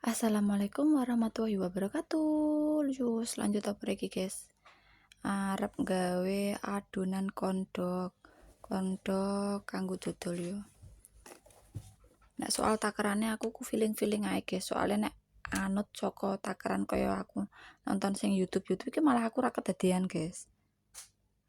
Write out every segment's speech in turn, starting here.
Assalamualaikum warahmatullahi wabarakatuh. Yus lanjut apa lagi guys? Arep gawe adonan kondok kanggo dodol yo. Nek soal takarannya aku ku feeling ae guys. Soalnya nek anut saka takaran kaya aku nonton sing YouTube iki malah aku ra kedadean guys.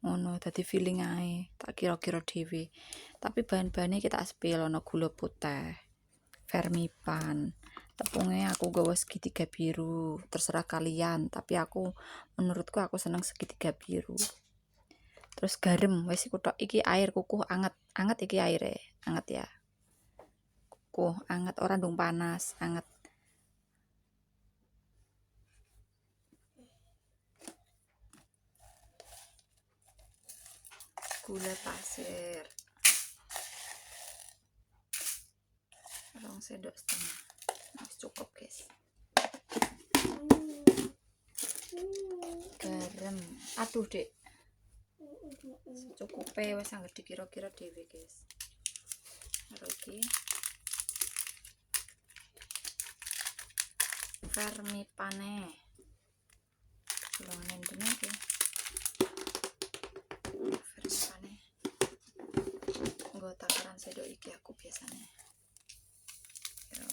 Ngono dadi feeling ae, tak kira-kira dhewe. Tapi bahan-bahane kita spill ono gula putih, vermipan, tepungnya aku gawa segitiga biru, terserah kalian, tapi menurutku aku seneng segitiga biru. Terus garam wis iku tok. Iki air kukuh anget iki aire anget ya, kukuh anget, ora ndung panas, anget. Gula pasir 2 sendok setengah, cukup guys. Garam, aduh dek, secukupnya wis anggere dikira-kira dhewe guys. Karo iki vermipane longen dene iki. Vermipane nggo takaran sendok iki aku biasanya. Ya.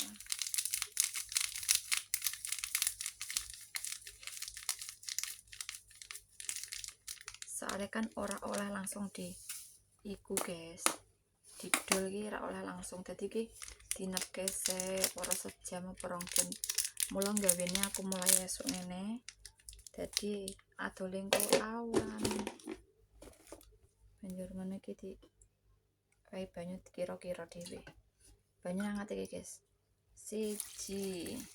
Soalnya kan ora oleh langsung di iku guys, didol iki ora oleh langsung, dadi iki dinepke sik ora sejam apa 2 jam. Mula gawene aku mulai esuk ngene, dadi adole engko awan. Banjur ngene iki di kae banyu kira-kira dhewe. Banyu hangat iki guys. Siji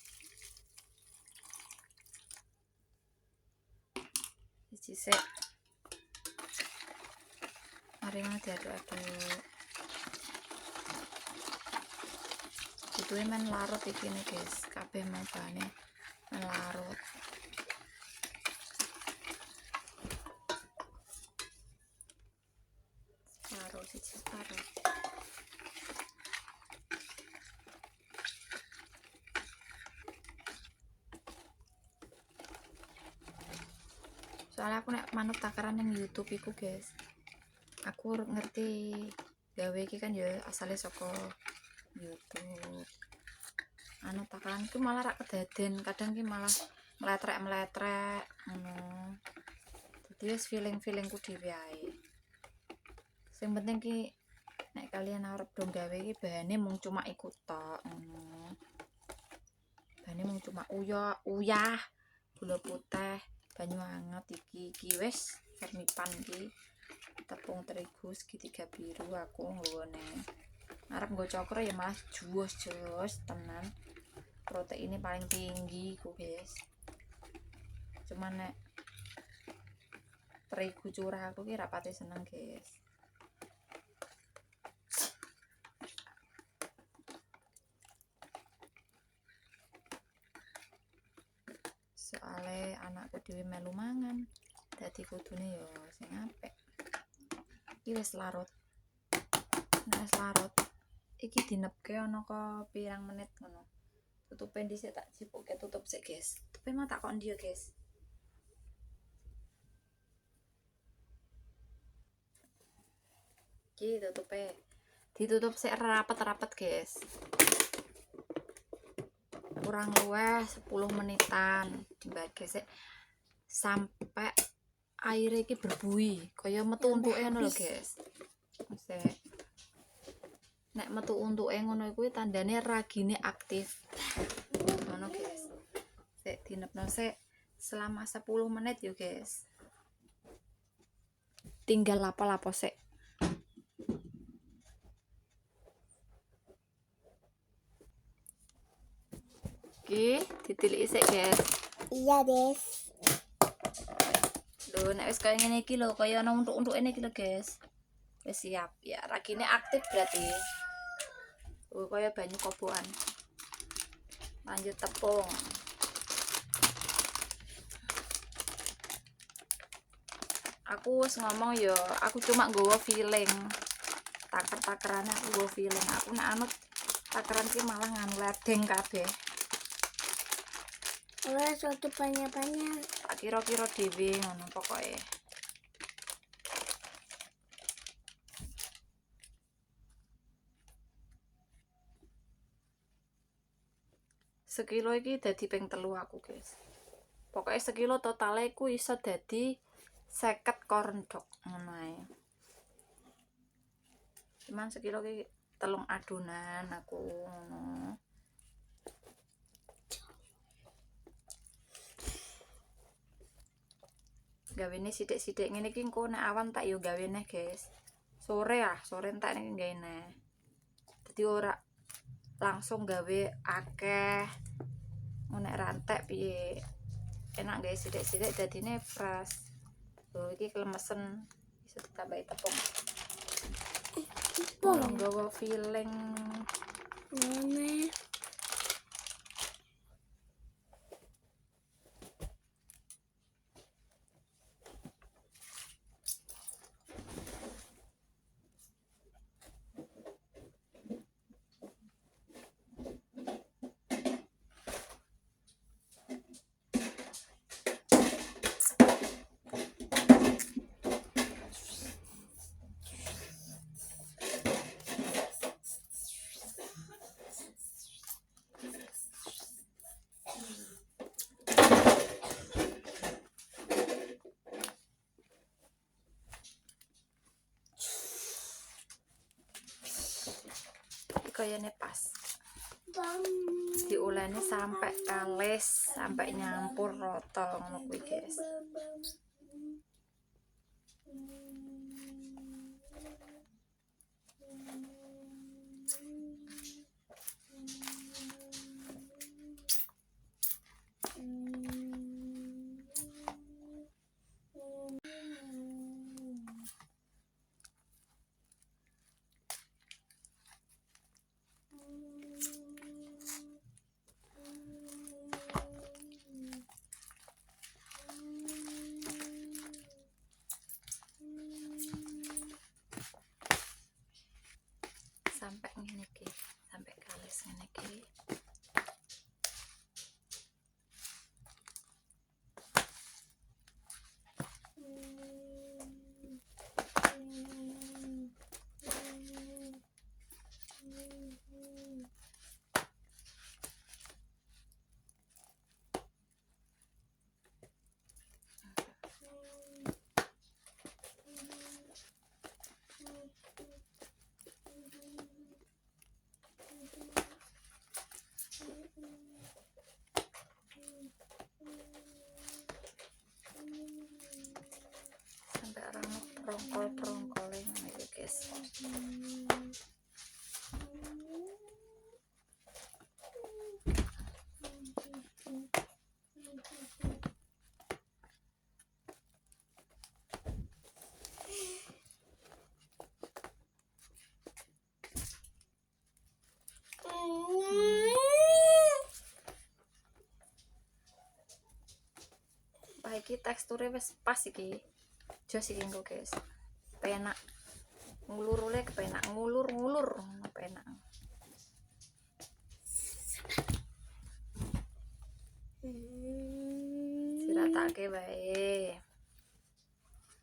sik. Mari diaduk-aduk. Butuhe men larut iki nih guys, kabeh men bahane men larut. Separuh. Soalnya aku nek manut takaran yang YouTube iku guys, aku ngerti gawe iki kan ya asale saka YouTube. Anu takaran ku malah rak kedaden, kadang ki malah meletrek ngono. Dadi wis feelingku dhewe ae. Sing penting ki nek kalian arep dong gawe iki bahane mung cuma iku tok ngono. Bahane mung cuma uyah, gula putih, banyu hangat iki wis vermipan iki. Tepung terigu segitiga biru aku nggone. Arep nggo cokro ya malah juos tenan. Proteinnya paling tinggi ku guys. Cuman nek terigu curah aku ki rapate seneng guys. Soale anakku dhewe melu mangan, dadi kudune ya sing apik. Iki wis larut. Nek wis larut iki dinepke ana kok pirang menit ngono. Tutupe dhisik, tak cipukke tutup sik guys. Tutupe mah tak kok ndiyo guys. Iki tutupe. Ditutup sik rapet guys. Kurang luwih 10 menitan dibagi sik sampai air iki berbuih kaya metu untuke ngono lho guys. Sik. Nek metu untuke ngono kuwi tandane ragine aktif. Ngono guys. Sik dinepno sik selama 10 menit yo guys. Tinggal lapo-lapo sik. Iki ditiliki sik guys. Iya guys. Lho nek wis kaya ngene iki lho, kaya ana untuk-untuke iki lho guys. Wis siap ya, ragine aktif berarti. Kaya banyu kobokan. Lanjut tepung. Aku wis ngomong yo, aku cuma nggawa feeling. Taker-takerane aku nggawa feeling. Aku nek anut takaran ki malah nganu ledeng kabeh. Wes waktu banyak-banyak. Tak kira-kira dhewe ngono pokoke. Sekilo iki dadi ping 3 aku, guys. Pokoknya sekilo totale ku iso dadi 50 corn dog ngono ae. Cuman sekilo iki 3 adonan aku ngono. Gawene sithik-sithik ngene iki engko nek awan tak yo gawene, guys. Sore entek nek gawe. Dadi ora langsung gawe akeh. Nek rantek piye? Enak gawe sithik-sithik dadine fresh. Lho iki kelemesen bisa ditambahi tepung. Nggawa filling. Ngene. Kayane pas. Diuleni sampai kalis, sampai nyampur rata ngono kuwi, guys. Sampai ngene iki, sampai kalis ngene iki. Sampai orang prongkol-prongkole ngene iki, guys. Wah, iki teksture wis pas iki. Jos iki engko, guys. Penak. Ngulurule kepenak, ngulur-ngulur penak. Siratake wae.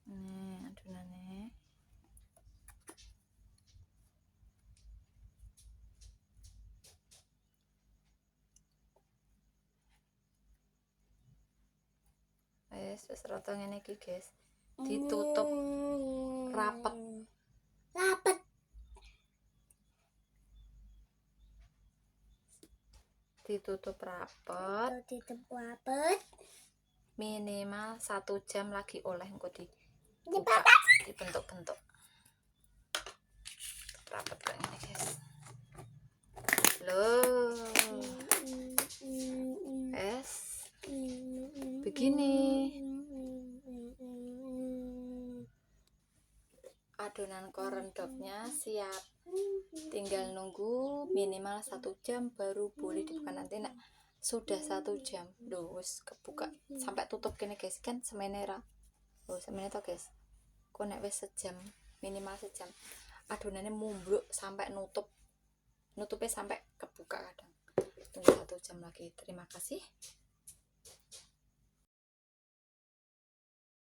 Nih, adonane. Wis rata ngene iki, guys. Ditutup rapet. Ditutup rapet. Minimal 1 jam lagi oleh engko dibentuk-bentuk. Rapet kayak gini, guys. Loh. Begini. Adonan corn dognya siap. Tinggal nunggu minimal 1 jam baru boleh dibuka. Nanti nak sudah 1 jam loh wis kebuka sampai tutup gini, guys. Kan semene ra. Oh, semene to, guys. Kok nek wis sejam, minimal sejam. Adonannya mumbluk sampai nutupnya sampai kebuka kadang. Tunggu 1 jam lagi. Terima kasih.